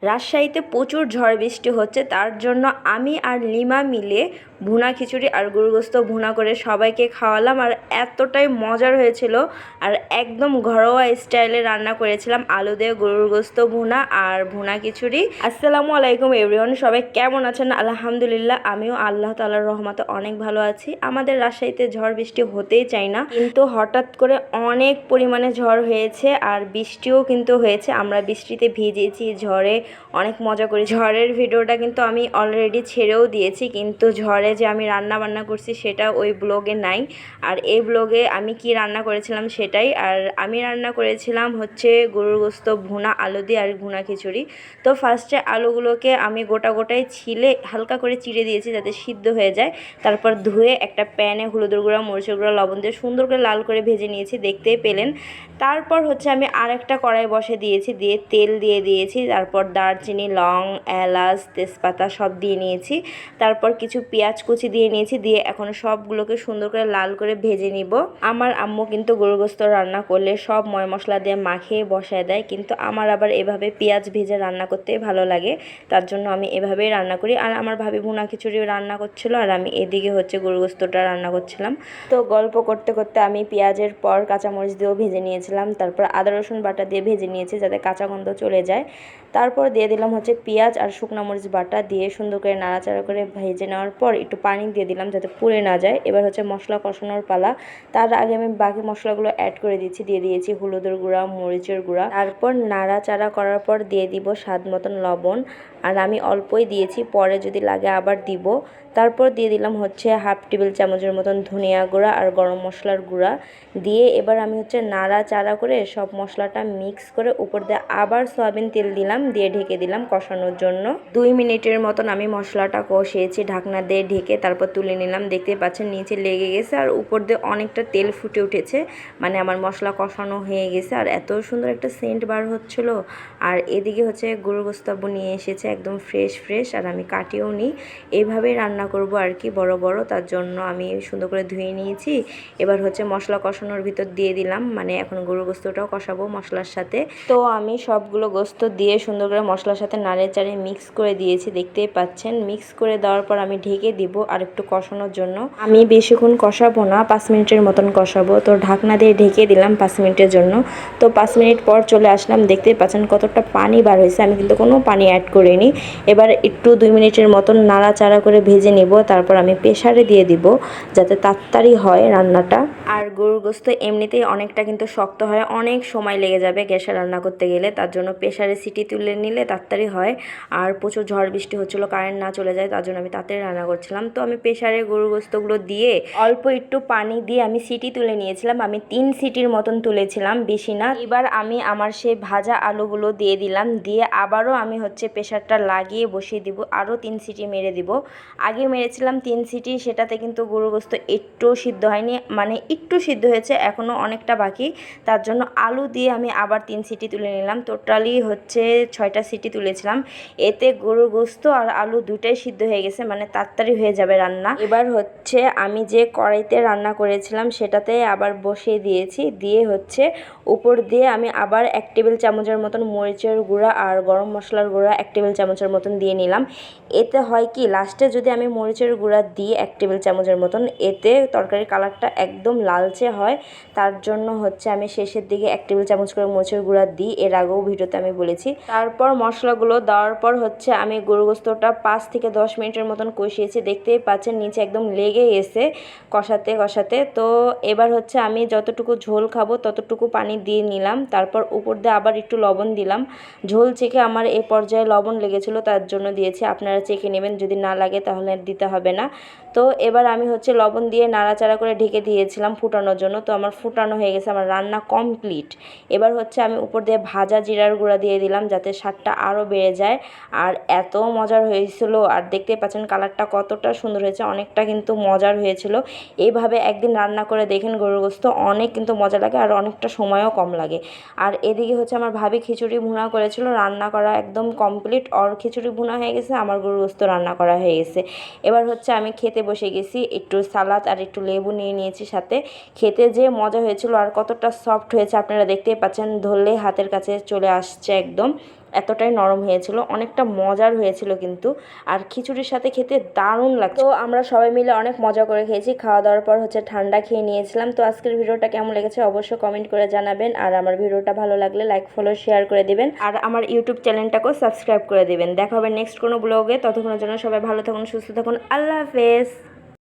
রাজশাহীতে প্রচুর ঝড় বৃষ্টি হচ্ছে, তার জন্য আমি আর লিমা মিলে ভুনা খিচুড়ি আর গরুর গোস্ত ভুনা করে সবাইকে খাওয়ালাম। আর এতটাই মজার হয়েছিল, আর একদম ঘরোয়া স্টাইলে রান্না করেছিলাম আলু দিয়ে গরুর গোস্ত ভুনা আর ভুনা খিচুড়ি। আসসালামু আলাইকুম এভরিওয়ান, সবাই কেমন আছেন? আলহামদুলিল্লাহ, আমিও আল্লাহ তাআলার রহমতে অনেক ভালো আছি। আমাদের রাজশাহীতে ঝড় বৃষ্টি হতেই চায় না, কিন্তু হঠাৎ করে অনেক পরিমাণে ঝড় হয়েছে আর বৃষ্টিও কিন্তু হয়েছে। আমরা বৃষ্টিতে ভিজেছি, ঝড়ে অনেক মজা করি। ঝড়ের ভিডিওটা কিন্তু আমি অলরেডি ছেড়েও দিয়েছি, কিন্তু ঝড়ে যে আমি রান্না বান্না করছি সেটা ওই ব্লগে নাই। আর এই ব্লগে আমি কি রান্না করেছিলাম সেটাই। আর আমি রান্না করেছিলাম হচ্ছে গরুর গোস্ত ভুনা আলু দিয়ে আর ভুনা খিচুড়ি। তো ফার্স্টে আলুগুলোকে আমি গোটাই ছিলে হালকা করে চিড়ে দিয়েছি যাতে সিদ্ধ হয়ে যায়। তারপর ধুয়ে একটা প্যানে হলুদের গুঁড়া, মরিচের গুঁড়া, লবণ দিয়ে সুন্দর করে লাল করে ভেজে নিয়েছি, দেখতেই পেলেন। তারপর হচ্ছে আমি আরেকটা কড়াই বসে দিয়েছি, দিয়ে তেল দিয়ে দিয়েছি। তারপর দারচিনি, লং, এলাচ, তেজপাতা সব দিয়ে নিয়েছি। তারপর কিছু পেঁয়াজ কুচি দিয়ে নিয়েছি, দিয়ে এখন সবগুলোকে সুন্দর করে লাল করে ভেজে নিব। আমার আম্মু কিন্তু গরুর গোস্ত রান্না করলে সব ময় মশলা দিয়ে মাখিয়ে বসায় দেয়, কিন্তু আমার আবার এভাবে পেঁয়াজ ভেজে রান্না করতে ভালো লাগে, তার জন্য আমি এভাবেই রান্না করি। আর আমার ভাবি ভুনা খিচুড়ি রান্না করছিল, আর আমি এদিকে হচ্ছে গরুর গোস্তটা রান্না করছিলাম। তো গল্প করতে করতে আমি পেঁয়াজের পর কাঁচামরিচ দিয়েও ভেজে নিয়েছিলাম, তারপর আদা রসুন বাটা দিয়ে ভেজে নিয়েছি যাতে কাঁচা গন্ধ চলে যায়। তারপর দিয়ে দিলাম হচ্ছে পেঁয়াজ আর শুকনো মরিচ বাটা, দিয়ে সুন্দর করে নাড়াচাড়া করে ভেজে নেওয়ার পর একটু পানি দিয়ে দিলাম যাতে পুড়ে না যায়। এবার হচ্ছে মশলা কষানোর পালা। তার আগে আমি বাকি মশলাগুলো অ্যাড করে দিয়ে দিয়েছি হলুদের গুঁড়া, মরিচের গুঁড়া। তারপর নাড়াচাড়া করার পর দিয়ে দিব স্বাদ মতন লবণ, আর আমি অল্পই দিয়েছি, পরে যদি লাগে আবার দিব। তারপর দিয়ে দিলাম হচ্ছে হাফ টেবিল চামচের মতন ধনিয়া গুঁড়া আর গরম মশলার গুঁড়া দিয়ে এবার আমি হচ্ছে নাড়াচাড়া করে সব মশলাটা মিক্স করে উপর দিয়ে আবার সয়াবিন তেল দিলাম, দিয়ে ঢেকে দিলাম কষানোর জন্য। 2 মিনিটের মতন আমি মশলাটা কষিয়েছি ঢাকনা দিয়ে ঢেকে, তারপর তুলে নিলাম। দেখতে পাচ্ছেন নিচে লেগে গেছে আর উপর দিয়ে অনেকটা তেল ফুটে উঠেছে, মানে আমার মশলা কষানো হয়ে গেছে। আর এত সুন্দর একটা সেন্ট বার হচ্ছিল। আর এদিকে হচ্ছে গরুর গোস্ত নিয়ে এসেছে একদম ফ্রেশ, আর আমি কাটিয়েও নিই। এইভাবেই রান্না করব আর কি, বড় বড়, তার জন্য আমি সুন্দর করে ধুয়ে নিয়েছি। এবার হচ্ছে মশলা কষানোর ভিতর দিয়ে দিলাম, মানে এখন গরুর গোস্তটাও কষাবো মশলার সাথে। তো আমি সবগুলো গোস্ত দিয়ে সুন্দর করে মশলার সাথে নাড়ে চাড়ে মিক্স করে দিয়েছি, দেখতেই পাচ্ছেন। মিক্স করে দেওয়ার পর আমি ঢেকে দিব আর একটু কষানোর জন্য। আমি বেশিক্ষণ কষাবো না, 5 মিনিটের মতন কষাবো। তো ঢাকনা দিয়ে ঢেকে দিলাম 5 মিনিটের জন্য। তো 5 মিনিট পর চলে আসলাম, দেখতেই পাচ্ছেন কতটা পানি বার হয়েছে। আমি কিন্তু কোনো পানি অ্যাড করিনি। এবার একটু 2 মিনিটের মতন নাড়াচাড়া করে ভেজে নিব, তারপর আমি প্রেসারে দিয়ে দিব যাতে তাড়াতাড়ি হয় রান্নাটা। আর গরুর গোস্ত এমনিতেই অনেকটা কিন্তু শক্ত হয়, অনেক সময় লেগে যাবে গ্যাসে রান্না করতে গেলে, তার জন্য প্রেসারে সিটি তুলে নিলে তাড়াতাড়ি হয়। আর প্রচুর ঝড় বৃষ্টি হচ্ছিলো, কারেন্ট না চলে যায়, তার জন্য আমি তাড়াতাড়ি রান্না করছিলাম। তো আমি প্রেসারে গরুর গোস্তগুলো দিয়ে অল্প একটু পানি দিয়ে আমি সিটি তুলে নিয়েছিলাম। আমি 3 সিটির মতন তুলেছিলাম, বেশি না। এবার আমি আমার সেই ভাজা আলুগুলো দিয়ে দিলাম, দিয়ে আবারও আমি হচ্ছে প্রেসারটা লাগিয়ে বসিয়ে দিব, আরও 3 সিটি মেরে দিব। আগে মেরেছিলাম 3 সিটি, সেটাতে কিন্তু গরুর গোস্ত একটু সিদ্ধ হয়নি, মানে একটু সিদ্ধ হয়েছে, এখনও অনেকটা বাকি। তার জন্য আলু দিয়ে আমি আবার 3 সিটি তুলে নিলাম। টোটালি হচ্ছে 6টা সিটি তুলেছিলাম। এতে গরুর গোস্ত আর আলু দুটাই সিদ্ধ হয়ে গেছে, মানে তাড়াতাড়ি হয়ে যাবে রান্না। এবার হচ্ছে আমি যে কড়াইতে রান্না করেছিলাম সেটাতে আবার বসিয়ে দিয়েছি, দিয়ে হচ্ছে উপর দিয়ে আমি আবার 1 টেবিল চামচের মতন মরিচের গুঁড়া আর গরম মশলার গুঁড়া 1 টেবিল চামচের মতন দিয়ে নিলাম। এতে হয় কি, লাস্টে যদি আমি মরিচের গুঁড়া দিই 1 টেবিল চামচের মতন, এতে তরকারির কালারটা একদম লালচে হয়। তার জন্য হচ্ছে আমি শেষের দিকে 1 টেবিল চামচ করে মরিচের গুঁড়া দিই, এর আগেও ভিডিওতে আমি বলেছি। তারপর মশলাগুলো দেওয়ার পর হচ্ছে আমি গরুর গোস্তটা 5 থেকে 10 মিনিটের মতন কষিয়েছি, দেখতেই পাচ্ছেন নিচে একদম লেগে গেছে কষাতে। তো এবার হচ্ছে আমি যতটুকু ঝোল খাবো ততটুকু পানি দিয়ে নিলাম, তারপর উপর দিয়ে আবার একটু লবণ দিলাম। ঝোল চেখে আমার এই পর্যায়ে লবণ লেগেছিলো, তার জন্য দিয়েছি, আপনারা চেখে নেবেন, যদি না লাগে তাহলে দিতে হবে না। তো এবার আমি হচ্ছে লবণ দিয়ে নাড়াচাড়া করে ঢেকে দিয়েছিলাম ফুটানোর জন্য। তো আমার ফুটানো হয়ে গেছে, আমার রান্না কমপ্লিট। এবার হচ্ছে আমি উপর দিয়ে ভাজা জিরার গুঁড়া দিয়ে দিলাম যাতে স্বাদটা আরও বেড়ে যায়। আর এত মজার হয়েছিল, আর দেখতে পাচ্ছেন কালারটা কতটা সুন্দর হয়েছে, অনেকটা কিন্তু মজার হয়েছিল। এইভাবে একদিন রান্না করে দেখেন গরুর গোস্ত, অনেক কিন্তু মজা লাগে আর অনেকটা সময়ও কম লাগে। আর এদিকে হচ্ছে আমার ভাবি খিচুড়ি ভুনা করেছিল, রান্না করা একদম কমপ্লিট। ওর খিচুড়ি ভুনা হয়ে গেছে, আমার গরুর গোস্ত রান্না করা হয়ে গেছে। এবার হচ্ছে আমি খেতে বসে গেছি, একটু সালাদ আর একটু লেবু নিয়ে নিয়েছি সাথে। খেতে যে মজা হয়েছিল আর কতটা সফট হয়েছে আপনারা দেখতেই পাচ্ছেন, ধরলেই হাতের কাছে চলে আসছে একদম। এতটাই নরম হয়েছিল, অনেকটা মজার হয়েছিল কিন্তু। আর খিচুড়ির সাথে খেতে দারুণ লাগতো। তো আমরা সবাই মিলে অনেক মজা করে খেয়েছি। খাওয়া দাওয়ার পর হচ্ছে ঠান্ডা খেয়ে নিয়েছিলাম। তো আজকের ভিডিওটা কেমন লেগেছে অবশ্যই কমেন্ট করে জানাবেন। আর আমার ভিডিওটা ভালো লাগলে লাইক ফলো শেয়ার করে দিবেন, আর আমার ইউটিউব চ্যানেলটাকেও সাবস্ক্রাইব করে দিবেন। দেখা হবে নেক্সট কোনো ব্লগে। ততক্ষণের জন্য সবাই ভালো থাকুন, সুস্থ থাকুন। আল্লাহ হাফেজ।